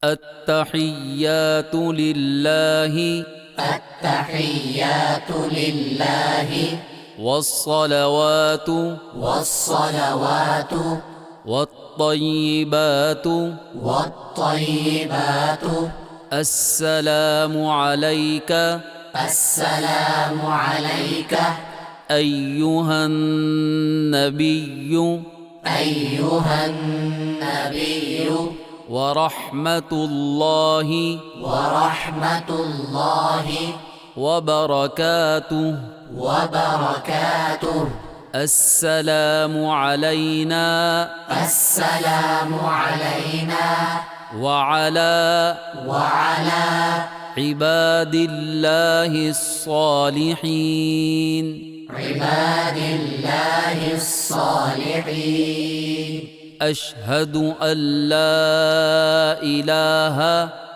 التحيات لله التحيات لله والصلوات والصلوات والطيبات والطيبات السلام عليك السلام عليك أيها النبي أيها النبي ورحمة الله ورحمة الله وبركاته. وبركاته. السلام علينا السلام علينا وعلى عباد الله الصالحين. عباد الله الصالحين. أشهد أن لا إله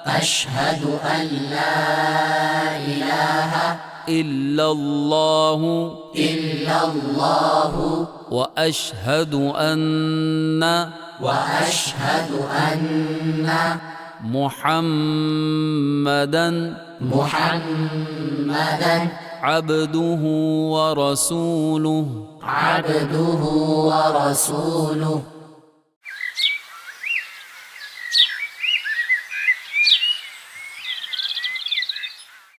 أشهد أن لا إله إلا الله إلا الله وأشهد أن محمدا عبده ورسوله. عبده ورسوله.